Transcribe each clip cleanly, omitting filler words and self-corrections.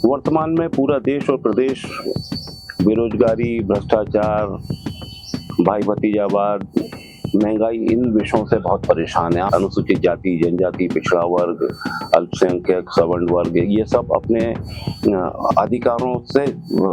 वर्तमान में पूरा देश और प्रदेश बेरोजगारी, भ्रष्टाचार, भाई भतीजावाद, महंगाई, इन विषयों से बहुत परेशान है। अनुसूचित जाति, जनजाति, पिछड़ा वर्ग, अल्पसंख्यक, सवर्ण वर्ग, ये सब अपने अधिकारों से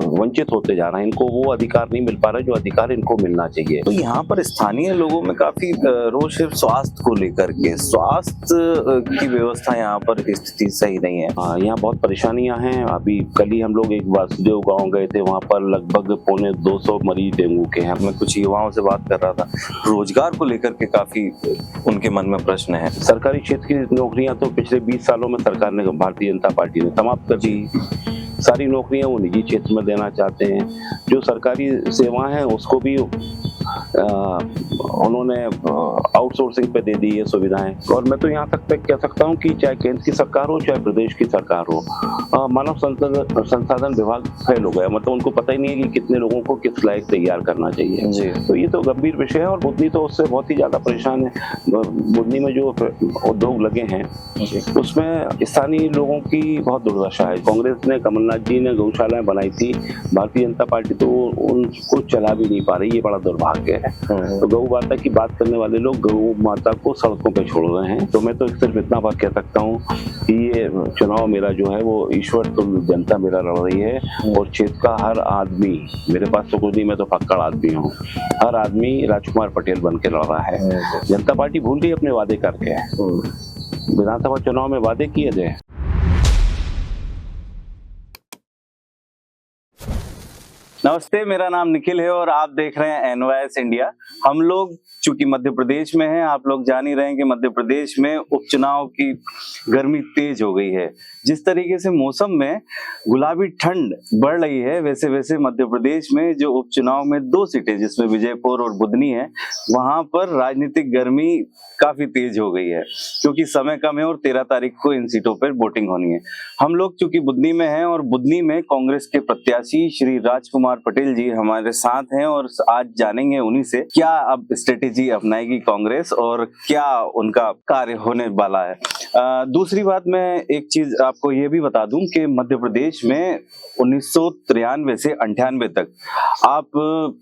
वंचित होते जा रहे हैं। इनको वो अधिकार नहीं मिल पा रहा जो अधिकार इनको मिलना चाहिए। तो यहाँ पर स्थानीय लोगों में काफी रोष है स्वास्थ्य को लेकर के। स्वास्थ्य की व्यवस्था यहाँ पर स्थिति सही नहीं है। यहाँ बहुत परेशानियां हैं। अभी कल ही हम लोग एक वासुदेव गांव गए थे, वहाँ पर लगभग 250 मरीज डेंगू के हैं। मैं कुछ युवाओं से बात कर रहा था, रोजगार को लेकर के काफी उनके मन में प्रश्न है। सरकारी क्षेत्र की नौकरियां तो पिछले 20 सालों में सरकार ने, भारतीय जनता पार्टी ने समाप्त कर दी। सारी नौकरियां वो निजी क्षेत्र में देना चाहते हैं। जो सरकारी सेवाएं हैं उसको भी उन्होंने आउटसोर्सिंग पे दे दी ये सुविधाएं। और मैं तो यहाँ तक कह सकता हूँ कि चाहे केंद्र की सरकार हो चाहे प्रदेश की सरकार हो, मानव संसाधन विभाग फेल हो गया। मतलब उनको पता ही नहीं है कि कितने लोगों को किस लायक तैयार करना चाहिए जी। तो ये तो गंभीर विषय है और बुधनी तो उससे बहुत ही ज्यादा परेशान है। बुधनी में जो उद्योग लगे हैं उसमें स्थानीय लोगों की बहुत दुर्दशा है। कांग्रेस ने, कमलनाथ जी ने गौशालाएं बनाई थी, भारतीय जनता पार्टी तो उनको चला भी नहीं पा रही। ये बड़ा दुर्भाग्य है। तो गौ माता की बात करने वाले लोग गौ माता को सड़कों पे छोड़ रहे हैं। तो मैं तो सिर्फ इतना बात कह सकता हूँ कि ये चुनाव मेरा जो है वो ईश्वर तो जनता मेरा लड़ रही है और क्षेत्र का हर आदमी, मेरे पास तो कुछ नहीं, मैं तो फक्कड़ आदमी हूँ, हर आदमी राजकुमार पटेल बन के लड़ रहा है। जनता पार्टी भूल गई अपने वादे करके। विधानसभा चुनाव में वादे किए थे। नमस्ते, मेरा नाम निखिल है और आप देख रहे हैं एनवाईएस इंडिया। हम लोग चूंकि मध्य प्रदेश में हैं, आप लोग जान ही रहे हैं कि मध्य प्रदेश में उपचुनाव की गर्मी तेज हो गई है। जिस तरीके से मौसम में गुलाबी ठंड बढ़ रही है, वैसे वैसे मध्य प्रदेश में जो उपचुनाव में 2 सीटें जिसमें विजयपुर और बुधनी है, वहां पर राजनीतिक गर्मी काफी तेज हो गई है क्योंकि समय कम है और 13 तारीख को इन सीटों पर वोटिंग होनी है। हम लोग चूंकि बुधनी में हैं और बुधनी में कांग्रेस के प्रत्याशी श्री राजकुमार पटेल जी हमारे साथ हैं और आज जानेंगे उन्हीं से क्या अब स्ट्रेटेजी अपनाएगी कांग्रेस और क्या उनका कार्य होने वाला है। दूसरी बात, मैं एक चीज आपको ये भी बता दूं कि मध्य प्रदेश में 1993 से 98 तक आप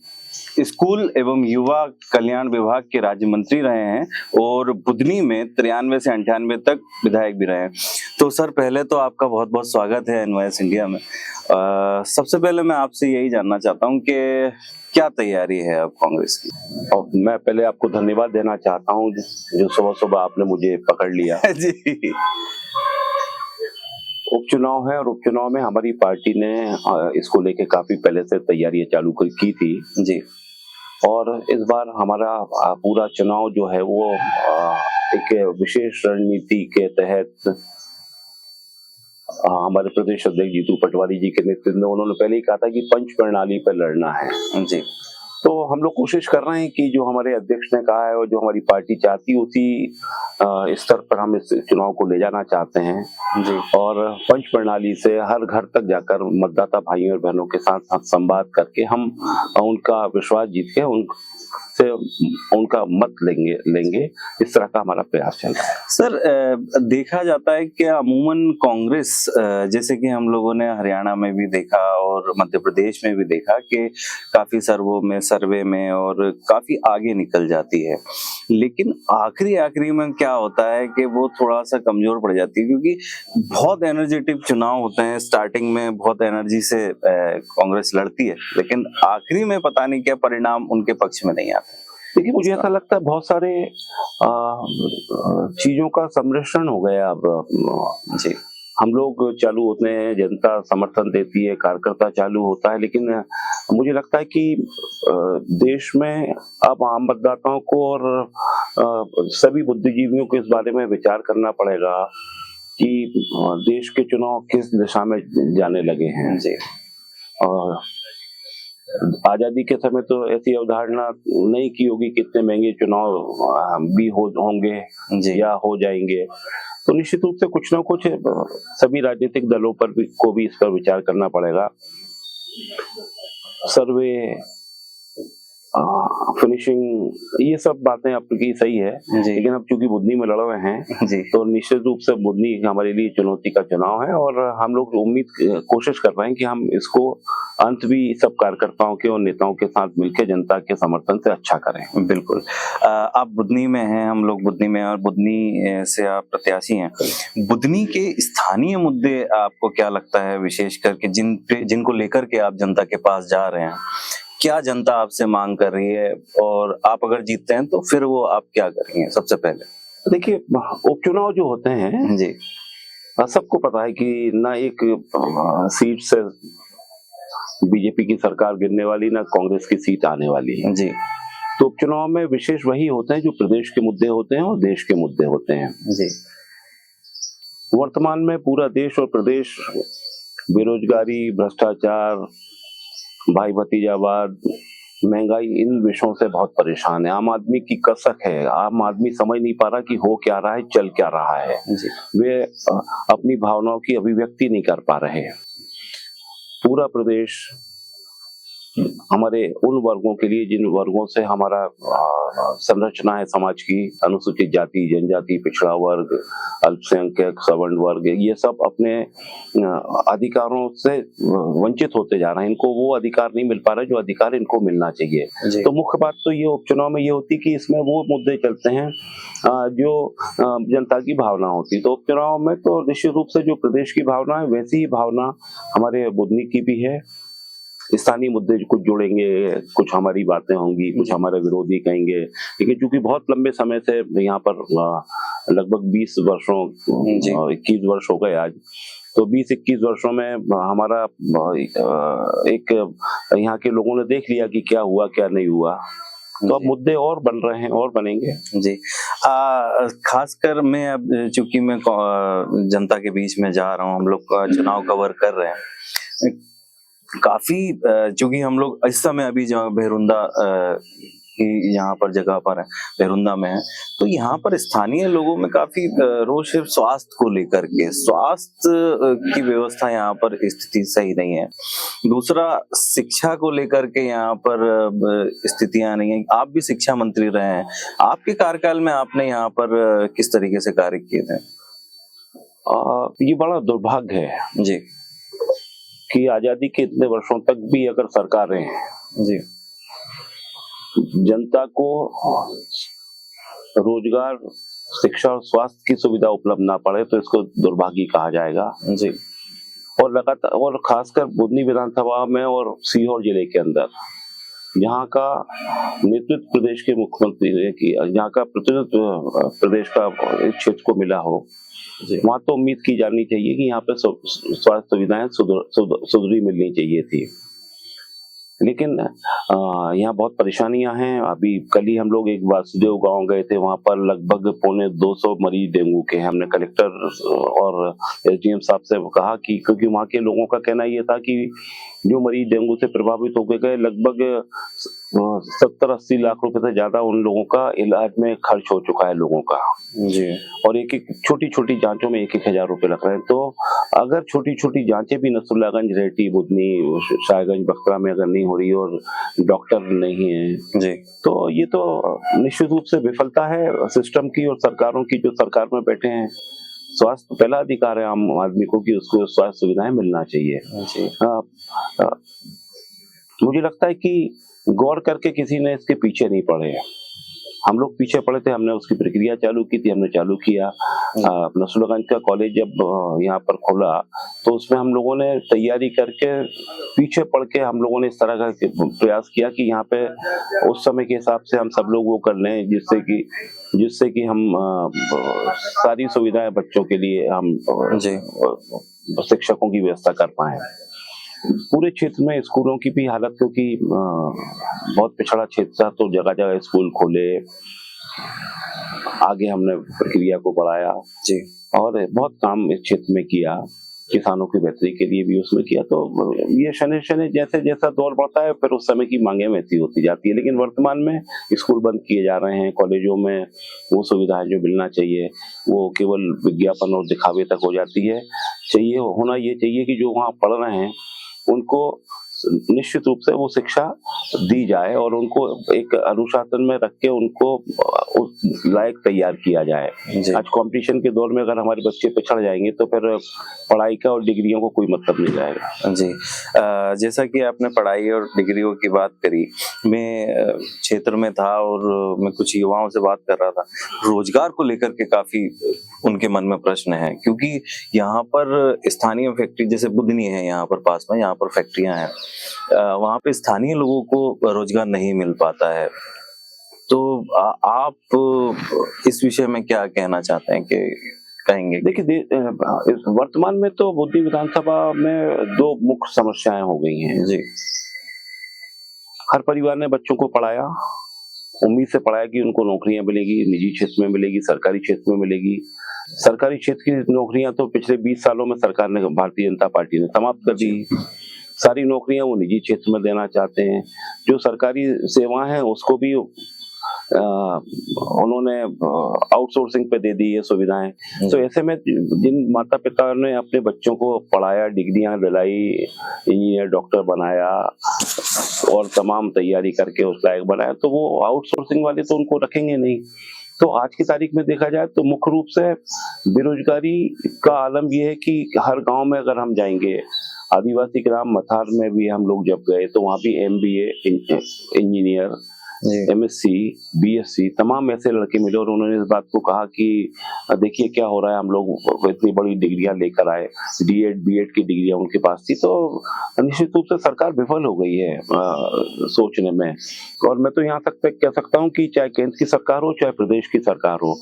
स्कूल एवं युवा कल्याण विभाग के राज्य मंत्री रहे हैं और बुधनी में 93 से 98 तक विधायक भी रहे हैं। तो सर, पहले तो आपका बहुत बहुत स्वागत है एनवाईएस इंडिया में। सबसे पहले मैं आपसे यही जानना चाहता हूं कि क्या तैयारी है अब कांग्रेस की। और मैं पहले आपको धन्यवाद देना चाहता हूं जो सुबह सुबह आपने मुझे पकड़ लिया जी। उपचुनाव है और उपचुनाव में हमारी पार्टी ने इसको लेके काफी पहले से तैयारियां चालू की थी जी। और इस बार हमारा पूरा चुनाव जो है वो एक विशेष रणनीति के तहत हमारे प्रदेश अध्यक्ष जीतू पटवारी जी के नेतृत्व में, उन्होंने पहले ही कहा था कि पंच प्रणाली पर लड़ना है जी। तो हम लोग कोशिश कर रहे हैं कि जो हमारे अध्यक्ष ने कहा है और जो हमारी पार्टी चाहती है उसी स्तर पर हम इस चुनाव को ले जाना चाहते हैं जी। और पंच प्रणाली से हर घर तक जाकर मतदाता भाइयों और बहनों के साथ संवाद करके हम उनका विश्वास जीत के उनसे उनका मत लेंगे। इस तरह का हमारा प्रयास चल रहा है। सर, देखा जाता है कि अमूमन कांग्रेस, जैसे कि हम लोगों ने हरियाणा में भी देखा और मध्य प्रदेश में भी देखा कि काफी सर्वे में और काफी आगे निकल जाती है, लेकिन आखिरी में क्या होता है कि वो थोड़ा सा कमजोर पड़ जाती है क्योंकि बहुत एनर्जेटिक चुनाव होते हैं। स्टार्टिंग में बहुत एनर्जी से कांग्रेस लड़ती है, लेकिन आखिरी में पता नहीं क्या परिणाम उनके पक्ष में नहीं आता। देखिए, मुझे ऐसा लगता है बहुत सारे चीजों का सम्मिश्रण हो गया अब जी। हम लोग चालू होते हैं, जनता समर्थन देती है, कार्यकर्ता चालू होता है, लेकिन मुझे लगता है कि देश में अब आम मतदाताओं को और सभी बुद्धिजीवियों को इस बारे में विचार करना पड़ेगा कि देश के चुनाव किस दिशा में जाने लगे हैं जी। और आजादी के समय तो ऐसी अवधारणा नहीं की होगी कितने महंगे चुनाव भी होंगे या हो जाएंगे। तो निश्चित रूप से कुछ ना कुछ सभी राजनीतिक दलों पर को भी इस पर विचार करना पड़ेगा। सर्वे फिनिशिंग, ये सब बातें आपकी सही है। जी लेकिन अब चूंकि बुधनी में लड़ रहे हैं जी तो निश्चित रूप से बुधनी हमारे लिए चुनौती का चुनाव है, और हम लोग कोशिश कर रहे हैं कि हम इसको अंत भी सब कार्यकर्ताओं के और नेताओं के साथ मिलकर जनता के समर्थन से अच्छा करें। बिल्कुल। आप बुधनी में हैं, हम लोग बुधनी में हैं और बुधनी से आप प्रत्याशी हैं। बुधनी के स्थानीय मुद्दे आपको क्या लगता है, विशेष करके जिनको लेकर के आप जनता के पास जा रहे हैं? क्या जनता आपसे मांग कर रही है, और आप अगर जीतते हैं तो फिर वो आप क्या करेंगे सबसे पहले? देखिए, उपचुनाव जो होते हैं जी सबको पता है कि ना एक सीट से बीजेपी की सरकार गिरने वाली, ना कांग्रेस की सीट आने वाली है। जी तो उपचुनाव में विशेष वही होते हैं जो प्रदेश के मुद्दे होते हैं और देश के मुद्दे होते हैं। जी वर्तमान में पूरा देश और प्रदेश बेरोजगारी, भ्रष्टाचार, भाई भतीजावाद, महंगाई, इन विषयों से बहुत परेशान है। आम आदमी की कसक है, आम आदमी समझ नहीं पा रहा कि हो क्या रहा है, चल क्या रहा है। जी वे अपनी भावनाओं की अभिव्यक्ति नहीं कर पा रहे हैं। पूरा प्रदेश हमारे उन वर्गों के लिए जिन वर्गों से हमारा संरचना है समाज की, अनुसूचित जाति, जनजाति, पिछड़ा वर्ग, अल्पसंख्यक, सवर्ण वर्ग, ये सब अपने अधिकारों से वंचित होते जा रहे हैं। इनको वो अधिकार नहीं मिल पा रहे जो अधिकार इनको मिलना चाहिए। तो मुख्य बात तो ये उपचुनाव में ये होती कि इसमें वो मुद्दे चलते हैं जो जनता की भावना होती। तो उपचुनाव में तो निश्चित रूप से जो प्रदेश की भावना है वैसी ही भावना हमारे बुधनी की भी है। स्थानीय मुद्दे कुछ जोड़ेंगे, कुछ हमारी बातें होंगी, कुछ हमारे विरोधी कहेंगे। लेकिन चूंकि बहुत लंबे समय से यहाँ पर लगभग 20 वर्षों 21 वर्ष हो गए आज, तो 20-21 वर्षों में हमारा एक यहाँ के लोगों ने देख लिया कि क्या हुआ क्या नहीं हुआ। तो अब मुद्दे और बन रहे हैं और बनेंगे। जी खासकर मैं अब चूंकि मैं जनता के बीच में जा रहा हूँ, हम लोग का चुनाव कवर कर रहे हैं काफी, चूंकि हम लोग इस समय अभी जहाँ भेरुंदा की यहाँ पर जगह पर है, भेरुंदा में है, तो यहाँ पर स्थानीय लोगों में काफी रोष है स्वास्थ्य को लेकर के। स्वास्थ्य की व्यवस्था यहाँ पर स्थिति सही नहीं है। दूसरा, शिक्षा को लेकर के यहाँ पर स्थितियां नहीं है। आप भी शिक्षा मंत्री रहे हैं, आपके कार्यकाल में आपने यहाँ पर किस तरीके से कार्य किए थे? ये बड़ा दुर्भाग्य है जी कि आजादी के इतने वर्षों तक भी अगर सरकारें जी जनता को रोजगार, शिक्षा और स्वास्थ्य की सुविधा उपलब्ध ना पड़े तो इसको दुर्भाग्य कहा जाएगा। जी और लगातार, और खासकर बुधनी विधानसभा में और सीहोर जिले के अंदर यहाँ का नेतृत्व प्रदेश के मुख्यमंत्री ने किया, यहाँ का प्रतिनिधित्व प्रदेश का इस क्षेत्र को मिला हो, वहां तो उम्मीद की जानी चाहिए कि यहाँ पे स्वास्थ्य सुविधाएं सुधरी मिलनी चाहिए थी। लेकिन यहाँ बहुत परेशानियां हैं। अभी कल ही हम लोग एक वासुदेव गांव गए थे, वहां पर लगभग 250 मरीज डेंगू के हैं। हमने कलेक्टर और एसडीएम साहब से कहा कि क्योंकि वहां के लोगों का कहना ये था कि जो मरीज डेंगू से प्रभावित हो गए, लगभग 70-80 लाख रुपए से ज्यादा उन लोगों का इलाज में खर्च हो चुका है लोगों का जी। और एक छोटी छोटी जांचों में 1-1 हजार रुपए लग रहे हैं। तो अगर छोटी छोटी जांचें भी नसरुल्लागंज, रेहटी, बुधनी, शाहगंज, बख्तरा में अगर नहीं हो रही और डॉक्टर नहीं है जी, तो ये तो निश्चित रूप से विफलता है सिस्टम की और सरकारों की जो सरकार में बैठे हैं। स्वास्थ्य पहला अधिकार है आम आदमी को कि उसको स्वास्थ्य सुविधाएं मिलना चाहिए। मुझे लगता है कि गौर करके किसी ने इसके पीछे नहीं पड़े। हम लोग पीछे पड़े थे, हमने उसकी प्रक्रिया चालू की थी, हमने चालू किया। नसरुल्लागंज का कॉलेज जब यहाँ पर खुला तो उसमें हम लोगों ने तैयारी करके पीछे पड़ के हम लोगों ने इस तरह का प्रयास किया कि यहाँ पे उस समय के हिसाब से हम सब लोग वो कर लें जिससे कि हम सारी सुविधाएं बच्चों के लिए हम शिक्षकों की व्यवस्था कर पाए। पूरे क्षेत्र में स्कूलों की भी हालत, क्योंकि बहुत पिछड़ा क्षेत्र था तो जगह जगह स्कूल खोले, आगे हमने प्रक्रिया को बढ़ाया जी और बहुत काम इस क्षेत्र में किया, किसानों की बेहतरी के लिए भी उसमें किया। तो ये शनि शनि जैसे जैसा दौर बढ़ता है फिर उस समय की मांगे वैसी होती जाती है। लेकिन वर्तमान में स्कूल बंद किए जा रहे हैं, कॉलेजों में वो सुविधाएं जो मिलना चाहिए वो केवल विज्ञापन और दिखावे तक हो जाती है। होना ये चाहिए कि जो वहाँ पढ़ रहे हैं उनको निश्चित रूप से वो शिक्षा दी जाए और उनको एक अनुशासन में रख के उनको उस लायक तैयार किया जाए। जी। आज कंपटीशन के दौर में अगर हमारे बच्चे पिछड़ जाएंगे तो फिर पढ़ाई का और डिग्रियों को कोई मतलब नहीं रहेगा। जी। जैसा कि आपने पढ़ाई और डिग्रियों की बात करी, मैं क्षेत्र में था और मैं कुछ युवाओं से बात कर रहा था। रोजगार को लेकर के काफी उनके मन में प्रश्न है, क्योंकि यहाँ पर स्थानीय फैक्ट्री जैसे बुधनी है, यहाँ पर पास में यहाँ पर फैक्ट्रियां हैं, वहाँ पे स्थानीय लोगों को रोजगार नहीं मिल पाता है। तो आप इस विषय में क्या कहना चाहते हैं कि कहेंगे? देखिए, इस वर्तमान में तो बुद्धि विधानसभा में दो मुख्य समस्याएं हो गई हैं। जी। हर परिवार ने बच्चों को पढ़ाया, उम्मीद से पढ़ाया कि उनको नौकरियां मिलेगी, निजी क्षेत्र में मिलेगी, सरकारी क्षेत्र में मिलेगी। सरकारी क्षेत्र की नौकरियां तो पिछले 20 सालों में सरकार ने, भारतीय जनता पार्टी ने समाप्त कर दी। सारी नौकरियां वो निजी क्षेत्र में देना चाहते हैं। जो सरकारी सेवाएं हैं उसको भी उन्होंने आउटसोर्सिंग पे दे दी ये सुविधाएं। तो ऐसे में जिन माता पिता ने अपने बच्चों को पढ़ाया, डिग्रियां दिलाई, इंजीनियर डॉक्टर बनाया और तमाम तैयारी करके उस लायक बनाया, तो वो आउटसोर्सिंग वाले तो उनको रखेंगे नहीं। तो आज की तारीख में देखा जाए तो मुख्य रूप से बेरोजगारी का आलम ये है कि हर गांव में अगर हम जाएंगे, आदिवासी ग्राम मथार में भी हम लोग जब गए तो वहाँ भी MBA इंजीनियर, MSc, BSc तमाम ऐसे लड़के मिले और उन्होंने इस बात को कहा कि देखिए क्या हो रहा है, हम लोग इतनी बड़ी डिग्रियां लेकर आए, D.Ed, B.Ed की डिग्रियां उनके पास थी। तो निश्चित रूप से सरकार विफल हो गई है सोचने में। और मैं तो यहाँ तक कह सकता हूँ कि चाहे केंद्र की सरकार हो चाहे प्रदेश की सरकार हो,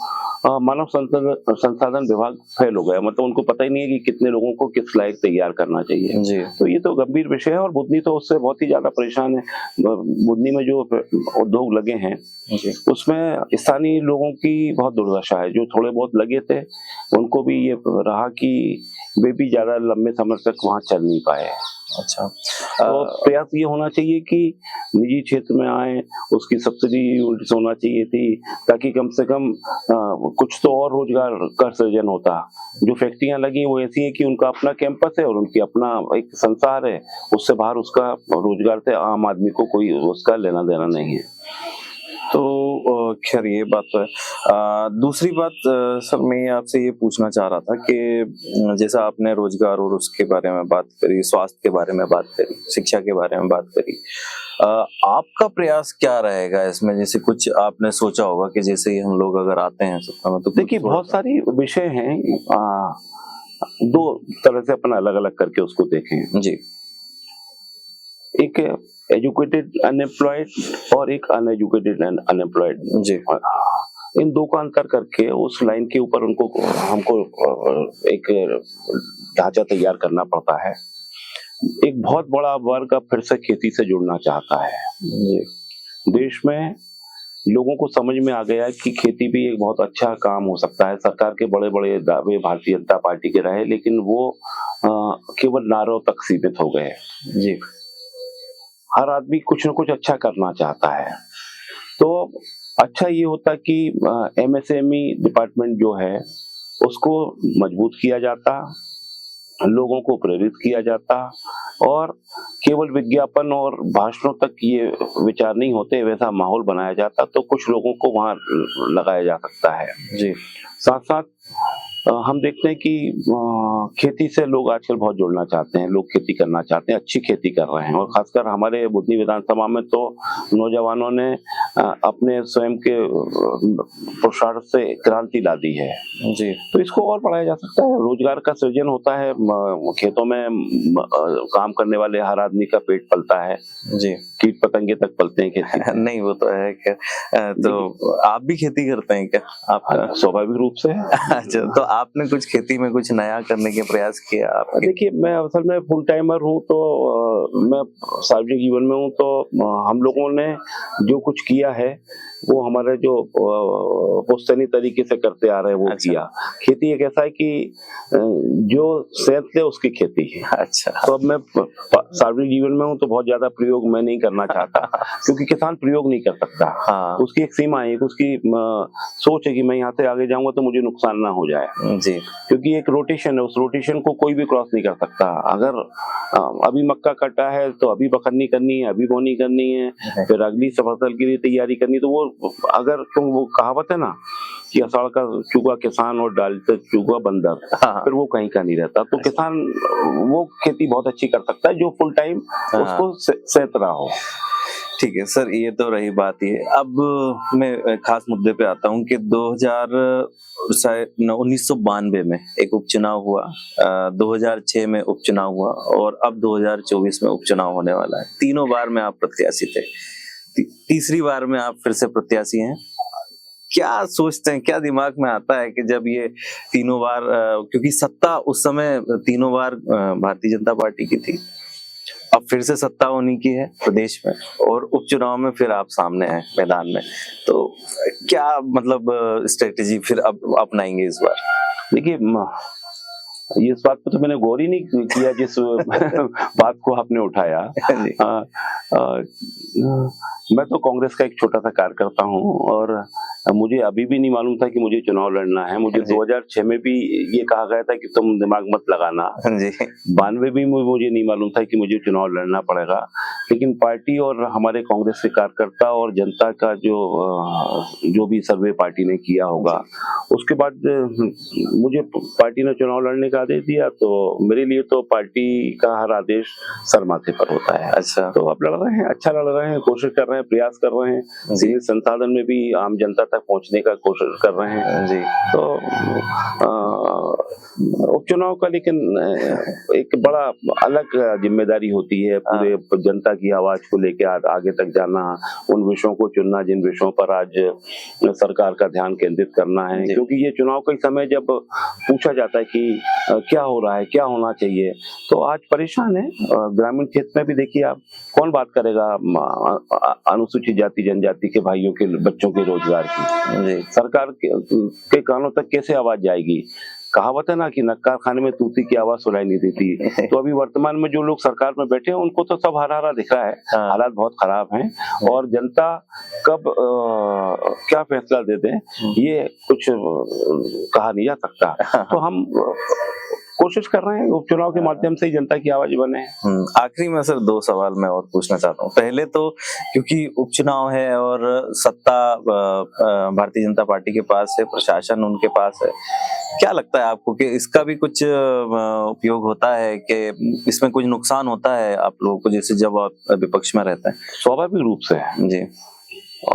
मानव संसाधन विभाग फेल हो गया। मतलब उनको पता ही नहीं है कि कितने लोगों को किस लायक तैयार करना चाहिए। जी। तो ये तो गंभीर विषय है और बुधनी तो उससे बहुत ही ज्यादा परेशान है। बुधनी में जो उद्योग लगे हैं उसमें स्थानीय लोगों की बहुत दुर्दशा है। जो थोड़े बहुत लगे थे उनको भी ये रहा कि वे भी ज्यादा लंबे समय तक वहां चल नहीं पाए। अच्छा। तो प्रयास ये होना चाहिए कि निजी क्षेत्र में आए, उसकी सब्सिडी होना चाहिए थी, ताकि कम से कम कुछ तो और रोजगार का सृजन होता। जो फैक्ट्रियां लगी वो ऐसी है कि उनका अपना कैंपस है और उनकी अपना एक संसार है, उससे बाहर उसका रोजगार से आम आदमी को कोई उसका लेना देना नहीं है। तो खैर ये बात तो है। दूसरी बात सर, मैं आपसे ये पूछना चाह रहा था कि जैसा आपने रोजगार और उसके बारे में बात करी, स्वास्थ्य के बारे में बात करी, शिक्षा के बारे में बात करी, आपका प्रयास क्या रहेगा इसमें? जैसे कुछ आपने सोचा होगा कि जैसे ही हम लोग अगर आते हैं सत्ता में, तो देखिए बहुत सारी विषय हैं, दो तरह से अपन अलग अलग करके उसको देखें। जी। एक एजुकेटेड अनएम्प्लॉयड और एक अनएजुकेटेड अनएम्प्लॉयड। जी। इन दो का अंतर करके उस लाइन के ऊपर हमको एक ढांचा तैयार करना पड़ता है। एक बहुत बड़ा वर्ग अब फिर से खेती से जुड़ना चाहता है। जी। देश में लोगों को समझ में आ गया कि खेती भी एक बहुत अच्छा काम हो सकता है। सरकार के बड़े बड़े दावे भारतीय जनता पार्टी के रहे, लेकिन वो केवल नारों तक सीमित हो गए। जी। हर आदमी कुछ न कुछ अच्छा करना चाहता है। तो अच्छा ये होता कि MSME डिपार्टमेंट जो है उसको मजबूत किया जाता, लोगों को प्रेरित किया जाता और केवल विज्ञापन और भाषणों तक ये विचार नहीं होते, वैसा माहौल बनाया जाता तो कुछ लोगों को वहां लगाया जा सकता है। जी। साथ साथ हम देखते हैं कि खेती से लोग आजकल बहुत जुड़ना चाहते हैं, लोग खेती करना चाहते हैं, अच्छी खेती कर रहे हैं। और खासकर हमारे बुधनी विधानसभा में तो नौजवानों ने अपने स्वयं के पुरुषार्थ से क्रांति ला दी है। जी। तो इसको और बढ़ाया जा सकता है, रोजगार का सृजन होता है, खेतों में काम करने वाले हर आदमी का पेट पलता है। जी। कीट पतंगे तक पलते हैं खेती। नहीं वो तो है। क्या तो आप भी खेती करते हैं क्या? आप स्वाभाविक रूप से। अच्छा, तो आपने कुछ खेती में कुछ नया करने के प्रयास किया? आप देखिए, मैं असल में फुल टाइमर हूँ, तो मैं सार्वजनिक जीवन में हूँ, तो हम लोगों ने जो कुछ किया है वो हमारे जो पुश्तैनी तरीके से करते आ रहे हैं वो अच्छा। किया। खेती एक ऐसा है कि जो सेहत ले उसकी खेती है। अच्छा। तो अब मैं सार्वजनिक जीवन में हूँ तो बहुत ज्यादा प्रयोग मैं नहीं करना चाहता क्योंकि किसान प्रयोग नहीं कर सकता। हाँ उसकी एक सीमा है, उसकी सोच है कि मैं यहाँ से आगे जाऊंगा तो मुझे नुकसान ना हो जाए जी। क्योंकि एक रोटेशन है, उस रोटेशन को कोई भी क्रॉस नहीं कर सकता। अगर अभी मक्का कटा है तो अभी बखरनी करनी है, अभी बोनी करनी है, फिर अगली फसल के लिए तैयारी करनी। तो वो अगर तुम वो कहावत है ना कि अषाढ़ का चूका किसान और डालते चूका बंदर, हाँ। फिर वो कहीं का नहीं रहता। तो किसान वो खेती बहुत अच्छी कर सकता है जो फुल टाइम उसको सहत रहा हो। ठीक है सर, ये तो रही बात। ये अब मैं खास मुद्दे पे आता हूँ कि 1992 में एक उपचुनाव हुआ, 2006 में उपचुनाव हुआ और अब 2024 में उपचुनाव होने वाला है। तीनों बार में आप प्रत्याशी थे, तीसरी बार में आप फिर से प्रत्याशी हैं। क्या सोचते हैं, क्या दिमाग में आता है कि जब ये तीनों बार, क्योंकि सत्ता उस समय तीनों बार भारतीय जनता पार्टी की थी, अब फिर से सत्ता होने की है प्रदेश में और उपचुनाव में फिर आप सामने हैं मैदान में, तो क्या मतलब स्ट्रेटेजी फिर अब अपनाएंगे इस बार? देखिए, ये इस बात पे तो मैंने गौर ही नहीं किया जिस बात को आपने उठाया। मैं तो कांग्रेस का एक छोटा सा कार्यकर्ता हूँ और मुझे अभी भी नहीं मालूम था कि मुझे चुनाव लड़ना है। मुझे 2006 में भी ये कहा गया था कि तुम दिमाग मत लगाना जी। 92 भी मुझे नहीं मालूम था कि मुझे चुनाव लड़ना पड़ेगा। लेकिन पार्टी और हमारे कांग्रेस के कार्यकर्ता और जनता का जो भी सर्वे पार्टी ने किया होगा, उसके बाद मुझे पार्टी ने चुनाव लड़ने का आदेश दिया। तो मेरे लिए तो पार्टी का हर आदेश सर माथे पर होता है। अच्छा, तो आप लड़ रहे हैं, अच्छा लड़ रहे हैं, कोशिश कर रहे हैं, प्रयास कर रहे हैं, सीमित संसाधन में भी आम जनता तक पहुंचने का कोशिश कर रहे हैं जी। तो उपचुनाव का लेकिन एक बड़ा अलग जिम्मेदारी होती है, पूरे जनता की आवाज को लेकर आगे तक जाना, उन विषयों को चुनना जिन विषयों पर आज सरकार का ध्यान केंद्रित करना है। क्योंकि ये चुनाव के समय जब पूछा जाता है कि क्या हो रहा है, क्या होना चाहिए, तो आज परेशान है। ग्रामीण क्षेत्र में भी देखिए आप, कौन बात करेगा अनुसूचित जाति जनजाति के भाइयों के बच्चों के रोजगार की? सरकार के कानों तक कैसे आवाज जाएगी? कहावत है ना कि नक्कार खाने में तूती की आवाज सुनाई नहीं देती। तो अभी वर्तमान में जो लोग सरकार में बैठे हैं उनको तो सब हरा हरा दिख रहा है। हालात बहुत खराब हैं और जनता कब क्या फैसला दे दे ये कुछ कहा नहीं जा सकता। तो हम कोशिश कर रहे हैं उपचुनाव के माध्यम से ही जनता की आवाज बने। आखिरी में सर 2 सवाल मैं और पूछना चाहता हूँ। पहले तो क्योंकि उपचुनाव है और सत्ता भारतीय जनता पार्टी के पास है, प्रशासन उनके पास है, क्या लगता है आपको कि इसका भी कुछ उपयोग होता है, कि इसमें कुछ नुकसान होता है आप लोगों को, जैसे जब आप विपक्ष में रहते हैं? स्वाभाविक रूप से जी।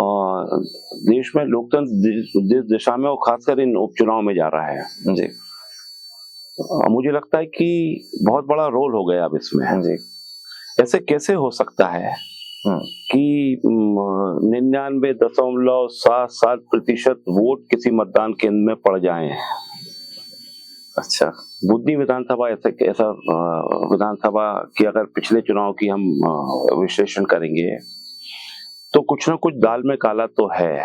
और देश में लोकतंत्र जिस दिशा में, और खासकर इन उपचुनाव में जा रहा है जी, मुझे लगता है कि बहुत बड़ा रोल हो गया अब इसमें जी। ऐसे कैसे हो सकता है कि 99.77% वोट किसी मतदान केंद्र में पड़ जाएं? अच्छा, बुद्धि विधानसभा ऐसा विधानसभा की अगर पिछले चुनाव की हम विश्लेषण करेंगे तो कुछ ना कुछ दाल में काला तो है।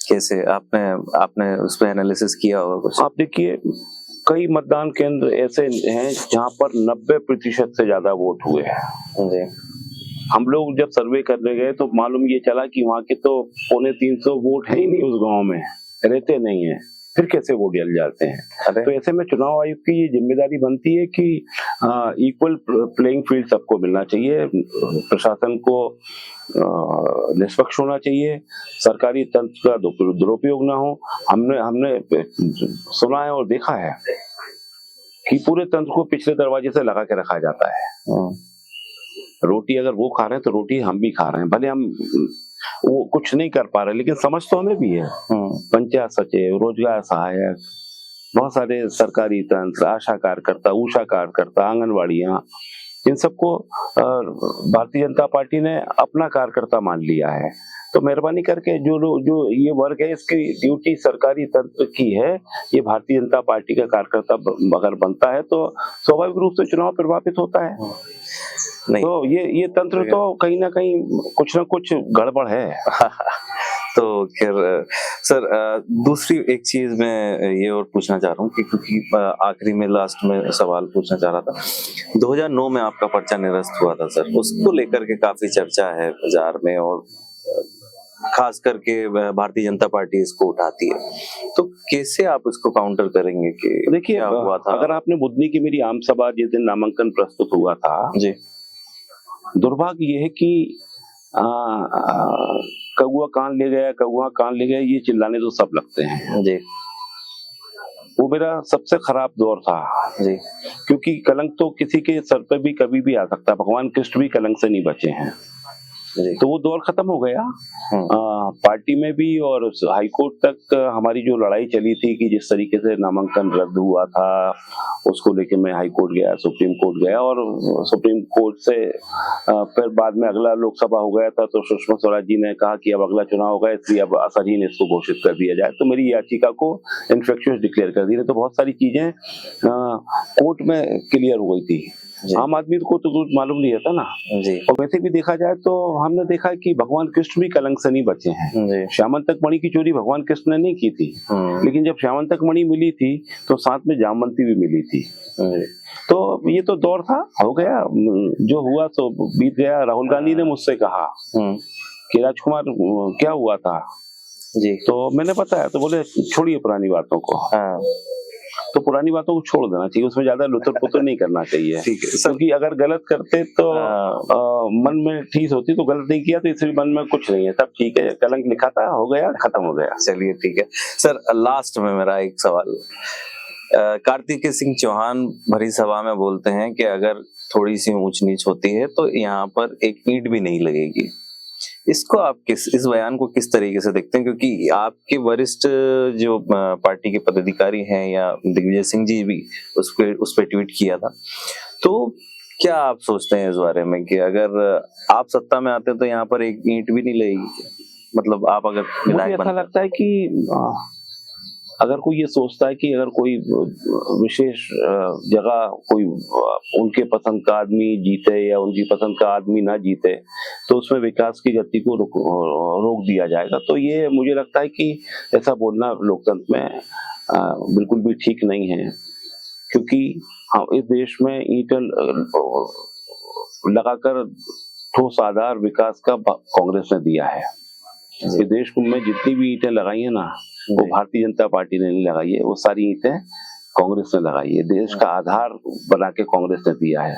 कैसे? आपने उस पर एनालिसिस किया होगा कुछ? आप देखिए, कई मतदान केंद्र ऐसे हैं जहां पर 90% से ज्यादा वोट हुए हैं जी। हम लोग जब सर्वे करने गए तो मालूम ये चला कि वहां के तो 250 वोट है ही नहीं, उस गांव में रहते नहीं है, फिर कैसे वोट जल जाते हैं? तो ऐसे में चुनाव आयोग की ये जिम्मेदारी बनती है कि इक्वल प्लेइंग फील्ड सबको मिलना चाहिए, प्रशासन को निष्पक्ष होना चाहिए, सरकारी तंत्र का दुरुपयोग ना हो। हमने सुना है और देखा है कि पूरे तंत्र को पिछले दरवाजे से लगा के रखा जाता है। रोटी अगर वो खा रहे हैं तो रोटी हम भी खा रहे हैं, भले हम वो कुछ नहीं कर पा रहे लेकिन समझ तो हमें भी है। पंचायत सचिव, रोजगार सहायक, बहुत सारे सरकारी तंत्र, आशा कार्यकर्ता, ऊषा कार्यकर्ता, आंगनवाड़ियां, इन सबको भारतीय जनता पार्टी ने अपना कार्यकर्ता मान लिया है। तो मेहरबानी करके जो ये वर्ग है, इसकी ड्यूटी सरकारी तंत्र की है। ये भारतीय जनता पार्टी का कार्यकर्ता अगर बनता है तो स्वाभाविक रूप से चुनाव प्रभावित होता है। नहीं। तो ये तंत्र तो कहीं ना कुछ गड़बड़ है। तो खैर सर, दूसरी एक चीज मैं ये और पूछना चाह रहा हूँ कि क्योंकि आखिरी में लास्ट में सवाल पूछना चाह रहा था। 2009 में आपका पर्चा निरस्त हुआ था सर, उसको लेकर के काफी चर्चा है बाजार में, और खास करके भारतीय जनता पार्टी इसको उठाती है, तो कैसे आप इसको काउंटर करेंगे कि देखिए, क्या हुआ था? अगर आपने बुधनी की मेरी आम सभा जिस दिन नामांकन प्रस्तुत हुआ था जी, दुर्भाग्य ये है कि कौआ कान ले गया, कौआ कान ले गया, ये चिल्लाने तो सब लगते हैं जी, वो मेरा सबसे खराब दौर था जी, क्योंकि कलंक तो किसी के सर पे भी कभी भी आ सकता है, भगवान कृष्ण भी कलंक से नहीं बचे हैं। जी। तो वो दौर खत्म हो गया। पार्टी में भी और हाईकोर्ट तक हमारी जो लड़ाई चली थी कि जिस तरीके से नामांकन रद्द हुआ था उसको लेके मैं हाईकोर्ट गया, सुप्रीम कोर्ट गया, और सुप्रीम कोर्ट से फिर बाद में अगला लोकसभा हो गया था तो सुषमा स्वराज जी ने कहा कि अब अगला चुनाव होगा इसलिए अब असरहीन इसको घोषित कर दिया जाए, तो मेरी याचिका को इन्फेक्शियस डिक्लेयर कर दिया। तो बहुत सारी चीजें कोर्ट में क्लियर हो गई थी, आम आदमी को तो कुछ मालूम नहीं रहता ना जी। और वैसे भी देखा जाए तो हमने देखा कि भगवान कृष्ण भी कलंक से नहीं बचे हैं। श्यामंतक मणि की चोरी भगवान कृष्ण ने नहीं की थी, लेकिन जब श्यामंतक मणि मिली थी तो साथ में जामवंती भी मिली थी। तो ये तो दौर था, हो गया, जो हुआ तो बीत गया। राहुल गांधी ने मुझसे कहा कि राजकुमार क्या हुआ था जी, तो मैंने बताया, तो बोले छोड़िए पुरानी बातों को। तो पुरानी बातों को छोड़ देना चाहिए, उसमें ज्यादा लुतर पुतर नहीं करना चाहिए, क्योंकि अगर गलत करते तो मन में ठेस होती, तो गलत नहीं किया तो इसलिए मन में कुछ नहीं है, सब ठीक है, कलंक लिखा था, हो गया, खत्म हो गया। चलिए ठीक है सर, लास्ट में मेरा एक सवाल, कार्तिकेय सिंह चौहान भरी सभा में बोलते हैं कि अगर थोड़ी सी ऊंच नीच होती है तो यहाँ पर एक ईंट भी नहीं लगेगी। इसको आप इस बयान को किस तरीके से देखते हैं, क्योंकि आपके वरिष्ठ जो पार्टी के पदाधिकारी हैं या दिग्विजय सिंह जी भी उस पर ट्वीट किया था, तो क्या आप सोचते हैं इस बारे में कि अगर आप सत्ता में आते तो यहाँ पर एक ईंट भी नहीं लगेगी? मतलब आप अगर मुझे ऐसा लगता है कि अगर कोई ये सोचता है कि अगर कोई विशेष जगह कोई उनके पसंद का आदमी जीते या उनकी पसंद का आदमी ना जीते तो उसमें विकास की गति को रोक दिया जाएगा, तो ये मुझे लगता है कि ऐसा बोलना लोकतंत्र में बिल्कुल भी ठीक नहीं है, क्योंकि इस देश में ईंटें लगाकर ठोस आधार विकास का कांग्रेस ने दिया है। इस देश में जितनी भी ईंटें लगाई है ना, वो भारतीय जनता पार्टी ने नहीं लगाई है, वो सारी ईंटें कांग्रेस ने लगाई है, देश का आधार बना के कांग्रेस ने दिया है।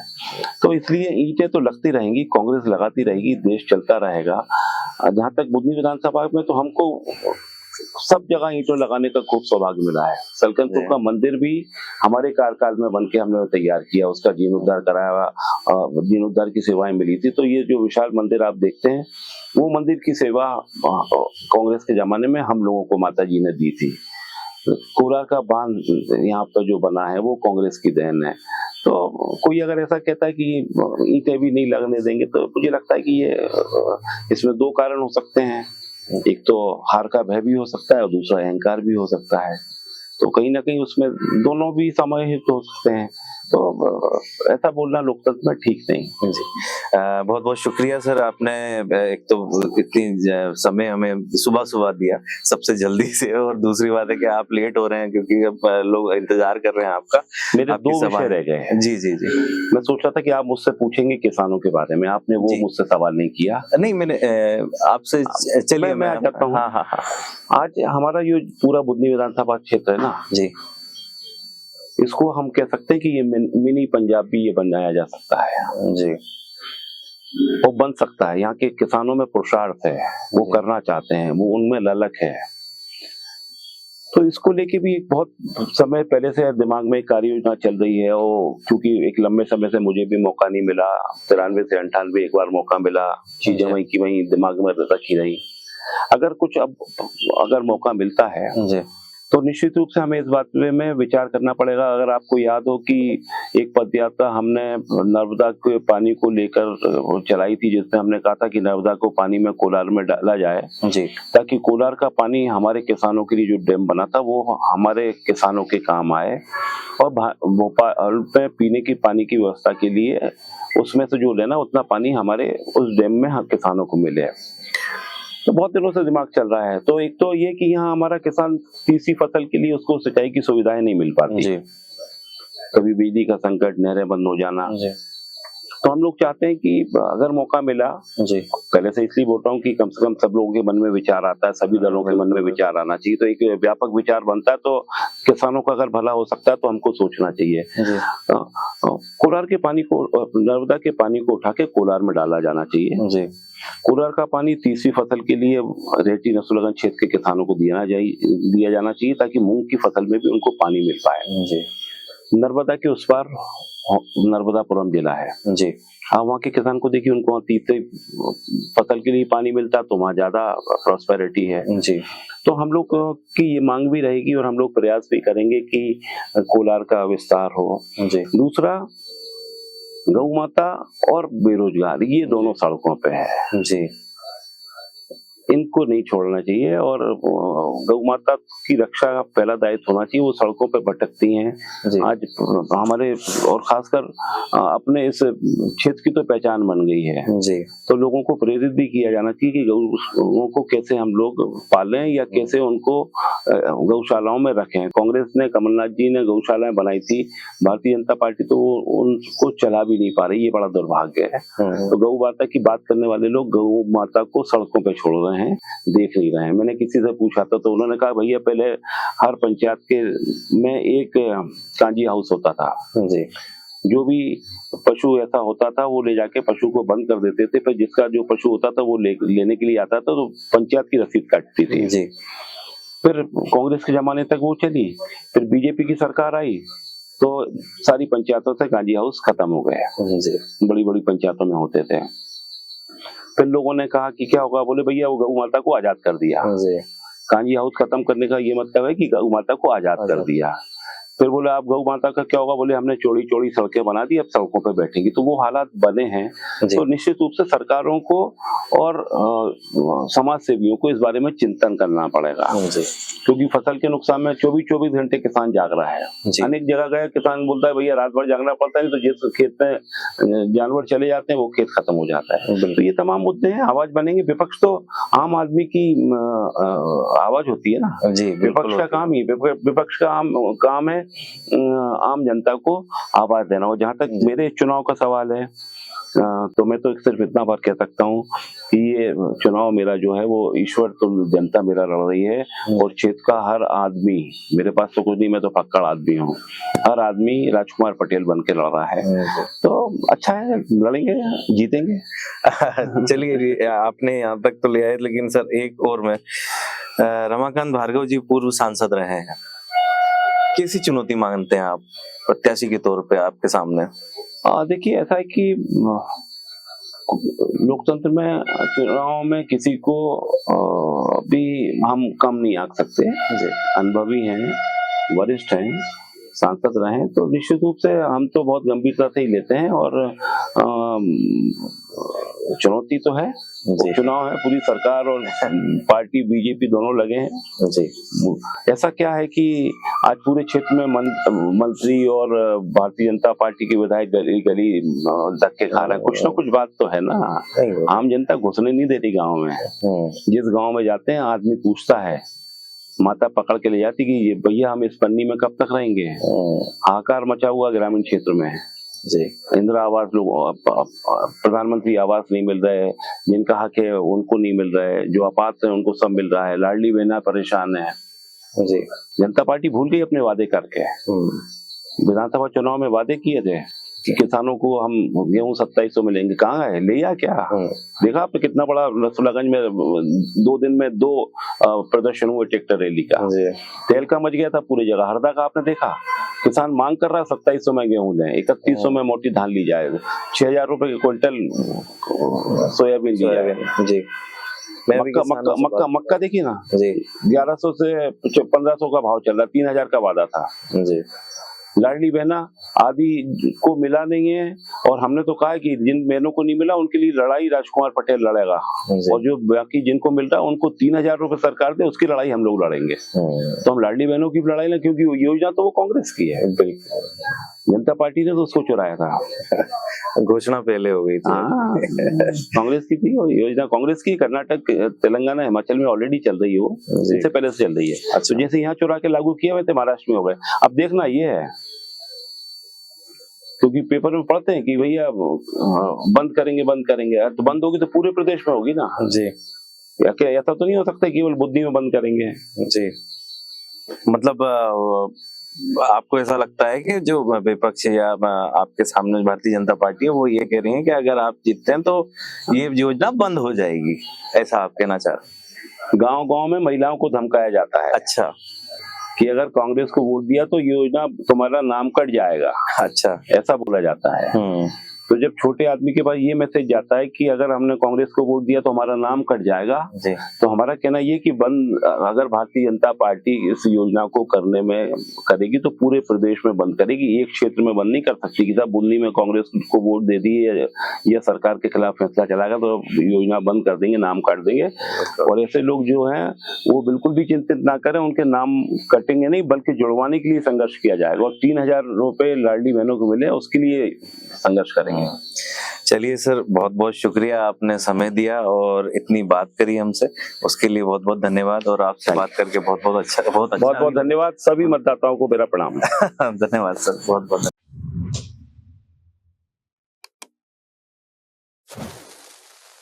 तो इसलिए ईंटें तो लगती रहेंगी, कांग्रेस लगाती रहेगी, देश चलता रहेगा। जहां तक बुधनी विधानसभा में तो हमको सब जगह ईंटों लगाने का खूब सौभाग्य मिला है। सलकनपुर का मंदिर भी हमारे कार्यकाल में बनके हमने तैयार किया, उसका जीर्णोद्धार कराया, जीर्णोद्धार की सेवाएं मिली थी। तो ये जो विशाल मंदिर आप देखते हैं, वो मंदिर की सेवा कांग्रेस के जमाने में हम लोगों को माता जी ने दी थी। कोरा का बांध यहाँ पर जो बना है वो कांग्रेस की देन है। तो कोई अगर ऐसा कहता है कि ईंटें भी नहीं लगने देंगे, तो मुझे लगता है कि ये इसमें दो कारण हो सकते हैं, एक तो हार का भय भी हो सकता है और दूसरा अहंकार भी हो सकता है। तो कहीं ना कहीं उसमें दोनों भी समाहित हो सकते हैं, तो ऐसा बोलना लोकतंत्र में ठीक नहीं। जी, बहुत बहुत शुक्रिया सर, आपने एक तो इतनी समय हमें सुबह दिया सबसे जल्दी से, और दूसरी बात है कि आप लेट हो रहे हैं क्योंकि अब लोग इंतजार कर रहे हैं आपका। मेरे दो विषय रह गए हैं। जी जी जी, मैं सोच रहा था कि आप मुझसे पूछेंगे किसानों के बारे में, आपने वो मुझसे सवाल नहीं किया। नहीं, मैंने आपसे, चलिए मैं आ जाता हूँ। हाँ। आज हमारा ये पूरा बुधनी विधानसभा क्षेत्र है ना जी, इसको हम कह सकते हैं कि ये मिनी पंजाब भी ये बनाया जा सकता है जी, वो बन सकता है। यहाँ के किसानों में पुरुषार्थ है, वो करना चाहते हैं, वो उनमें ललक है। तो इसको लेके भी एक बहुत समय पहले से दिमाग में एक कार्य योजना चल रही है, और क्योंकि एक लंबे समय से मुझे भी मौका नहीं मिला, 93 से 98 एक बार मौका मिला, चीजें वहीं की वहीं दिमाग में रखी रही। अगर मौका मिलता है तो निश्चित रूप से हमें इस बात में विचार करना पड़ेगा। अगर आपको याद हो कि एक पदयात्रा हमने नर्मदा के पानी को लेकर चलाई थी, जिसमें हमने कहा था कि नर्मदा को पानी में कोलार में डाला जाए जी, ताकि कोलार का पानी हमारे किसानों के लिए जो डैम बना था वो हमारे किसानों के काम आए, और भोपाल में पीने की पानी की व्यवस्था के लिए उसमें से जो लेना उतना पानी हमारे उस डैम में हम किसानों को मिले। तो बहुत दिनों से दिमाग चल रहा है। तो एक तो ये कि यहाँ हमारा किसान तीसरी फसल के लिए उसको सिंचाई की सुविधाएं नहीं मिल पाती जी, कभी बिजली का संकट, नहरें बंद हो जाना। जी, तो हम लोग चाहते हैं कि अगर मौका मिला, जी, पहले से इसलिए बोल रहा हूँ कि कम से कम सब लोगों के मन में विचार आता है, सभी दलों के मन में विचार आना चाहिए, तो एक व्यापक विचार बनता है, तो किसानों का अगर भला हो सकता है तो हमको सोचना चाहिए। जी, कोलार के पानी को, नर्मदा के पानी को उठा के कोलार में डाला जाना चाहिए। जी, कोलार का पानी तीसरी फसल के लिए रेती नसुलगन क्षेत्र के किसानों को दिया जाना चाहिए ताकि मूंग की फसल में भी उनको पानी मिल पाए। जी, नर्मदा के उस पार नर्मदापुरम जिला है जी, आप वहाँ के किसान को देखिए, उनको तीसरी फसल के लिए पानी मिलता है तो वहाँ ज्यादा प्रॉस्पेरिटी है। जी, तो हम लोग की ये मांग भी रहेगी और हम लोग प्रयास भी करेंगे कि कोलार का विस्तार हो। जी, दूसरा, गौ माता और बेरोजगार, ये दोनों सड़कों पे है, जी, इनको नहीं छोड़ना चाहिए। और गौ माता की रक्षा का पहला दायित्व होना चाहिए, वो सड़कों पे भटकती हैं जी, आज हमारे, और खासकर अपने इस क्षेत्र की तो पहचान बन गई है। जी, तो लोगों को प्रेरित भी किया जाना चाहिए कि गौओं को कैसे हम लोग पालें या कैसे उनको गौशालाओं में रखें। कांग्रेस ने, कमलनाथ जी ने गौशालाएं बनाई थी, भारतीय जनता पार्टी तो उनको चला भी नहीं पा रही, ये बड़ा दुर्भाग्य है। तो गौ माता की बात करने वाले लोग गौ माता को सड़कों पे छोड़ रहे हैं, देख नहीं रहे हैं। मैंने किसी से पूछा था तो उन्होंने कहा भैया पहले हर पंचायत के में एक कांजी हाउस होता था, जी, जो भी पशु ऐसा होता था वो ले जाके पशु को बंद कर देते थे, फिर जिसका जो पशु होता था वो लेने के लिए आता था तो पंचायत की रसीद काटती थी। जी, फिर कांग्रेस के जमाने तक वो चली, फिर बीजेपी की सरकार आई तो सारी पंचायतों से कांजी हाउस खत्म हो गए, जी, बड़ी बड़ी पंचायतों में होते थे। फिर लोगों ने कहा कि क्या होगा, बोले भैया वो गौ माता को आजाद कर दिया। जी, कांजी हाउस खत्म करने का ये मतलब है कि गौ माता को आजाद कर दिया। फिर बोले आप गौ माता का क्या होगा, बोले हमने चौड़ी चौड़ी सड़कें बना दी, अब सड़कों पे बैठेंगी। तो वो हालात बने हैं। जी, तो निश्चित रूप से सरकारों को और समाज सेवियों को इस बारे में चिंतन करना पड़ेगा, जी, क्योंकि फसल के नुकसान में 24-24 घंटे किसान जाग रहा है। जी, अनेक जगह गए किसान बोलता है भैया रात भर जागना पड़ता है, तो जिस खेत में जानवर चले जाते हैं वो खेत खत्म हो जाता है। तो ये तमाम मुद्दे हैं, आवाज बनेंगे। विपक्ष तो आम आदमी की आवाज होती है ना, जी, विपक्ष का काम ही, विपक्ष का काम है आम जनता को आवाज देना। और जहां तक मेरे चुनाव का सवाल है, तो मैं तो सिर्फ इतना बात कह सकता हूँ कि ये चुनाव मेरा जो है वो ईश्वर तो जनता मेरा लड़ रही है, और क्षेत्र का हर आदमी, मेरे पास तो कुछ नहीं, मैं तो पक्का आदमी हूँ, हर आदमी राजकुमार पटेल बन के लड़ रहा है। तो अच्छा है, लड़ेंगे, जीतेंगे। चलिए, आपने यहाँ तक तो लिया है, लेकिन सर एक और में, रमाकांत भार्गव जी पूर्व सांसद रहे हैं, कैसी चुनौती मानते हैं आप प्रत्याशी के तौर पे आपके सामने? देखिए ऐसा है कि लोकतंत्र में, चुनाव में किसी को भी हम कम नहीं आंक सकते। अनुभवी हैं, वरिष्ठ हैं, सांसद रहे हैं, तो निश्चित रूप से हम तो बहुत गंभीरता से ही लेते हैं। और चुनौती तो है, चुनाव है, पूरी सरकार और पार्टी बीजेपी दोनों लगे हैं जी। ऐसा क्या है कि आज पूरे क्षेत्र में मंत्री और भारतीय जनता पार्टी के विधायक गली गली धक्के खा रहे हैं, कुछ ना कुछ बात तो है ना। आम जनता घुसने नहीं देती गाँव में। जिस गाँव में जाते हैं आदमी पूछता है, माता पकड़ के ले जाती कि ये भैया हम इस पन्नी में कब तक रहेंगे। हाहाकार मचा हुआ ग्रामीण क्षेत्र में जी। इंदिरा आवास, लोग प्रधानमंत्री आवास नहीं मिल रहे, जिनका हक है उनको नहीं मिल रहा है, जो अपात्र है उनको सब मिल रहा है, लाडली बहना परेशान है जी। जनता पार्टी भूल गई अपने वादे करके। विधानसभा चुनाव में वादे किए थे कि किसानों को हम गेहूं 2700 में लेंगे, कहाँ है, ले या क्या? देखा आपने कितना बड़ा रसुल्लागंज में 2 दिन में 2 प्रदर्शन हुए ट्रैक्टर रैली का। तेल का मच गया था पूरी जगह। हरदा का आपने देखा, किसान मांग कर रहा 2700 में गेहूं दें, 3100 में मोटी धान ली जाए, 6000 रुपए के क्विंटल सोयाबीन दी जाए जी। मैं भी मक्का किसानों मक्का से मक्का बात मक्का देखिए ना, जी 1100 से 1500 का भाव चल रहा है, 3000 का वादा था। जी लाडली बहना आदि को मिला नहीं है, और हमने तो कहा है कि जिन बहनों को नहीं मिला उनके लिए लड़ाई राजकुमार पटेल लड़ेगा, जी। और जो बाकी जिनको मिल रहा है उनको 3000 रुपए सरकार दे, उसकी लड़ाई हम लोग लड़ेंगे। तो हम लाडली बहनों की लड़ाई ना, क्योंकि वो योजना तो वो कांग्रेस की है, बिल्कुल जनता पार्टी ने तो उसको चुराया था। घोषणा पहले हो गई थी। हाँ, कांग्रेस की थी वो योजना, कांग्रेस की। कर्नाटक, तेलंगाना, हिमाचल में ऑलरेडी चल रही है वो, जी। इससे पहले से चल रही है। अच्छा। तो जैसे यहाँ चुरा के लागू किया वैसे महाराष्ट्र में हो गए। अब देखना ये है, क्योंकि पेपर में पढ़ते हैं कि भैया बंद करेंगे, तो बंद होगी तो पूरे प्रदेश में होगी ना जी। क्या ऐसा तो नहीं हो सकता केवल बुद्धि में बंद करेंगे। जी मतलब आपको ऐसा लगता है कि जो विपक्ष या आपके सामने भारतीय जनता पार्टी है वो ये कह रही है कि अगर आप जीतते हैं तो ये योजना बंद हो जाएगी, ऐसा आप कहना चाह रहे? गांव गांव में महिलाओं को धमकाया जाता है अच्छा कि अगर कांग्रेस को वोट दिया तो योजना तुम्हारा नाम कट जाएगा, अच्छा ऐसा बोला जाता है। तो जब छोटे आदमी के पास ये मैसेज जाता है कि अगर हमने कांग्रेस को वोट दिया तो हमारा नाम कट जाएगा, जी। तो हमारा कहना ये कि बंद, अगर भारतीय जनता पार्टी इस योजना को करने में करेगी तो पूरे प्रदेश में बंद करेगी, एक क्षेत्र में बंद नहीं कर सकती कि साहब बुन्नी में कांग्रेस को वोट दे दी या सरकार के खिलाफ फैसला चलाएगा तो योजना बंद कर देंगे, नाम काट देंगे। और ऐसे लोग जो हैं वो बिल्कुल भी चिंतित ना करें, उनके नाम कटेंगे नहीं बल्कि जुड़वाने के लिए संघर्ष किया जाएगा, और 3000 रुपए लाडली बहनों को मिले उसके लिए संघर्ष करेंगे। चलिए सर, बहुत बहुत शुक्रिया, आपने समय दिया और इतनी बात करी हमसे, उसके लिए बहुत बहुत धन्यवाद। और आपसे बात करके बहुत बहुत अच्छा बहुत धन्यवाद। सभी मतदाताओं को मेरा प्रणाम। धन्यवाद सर, बहुत बहुत।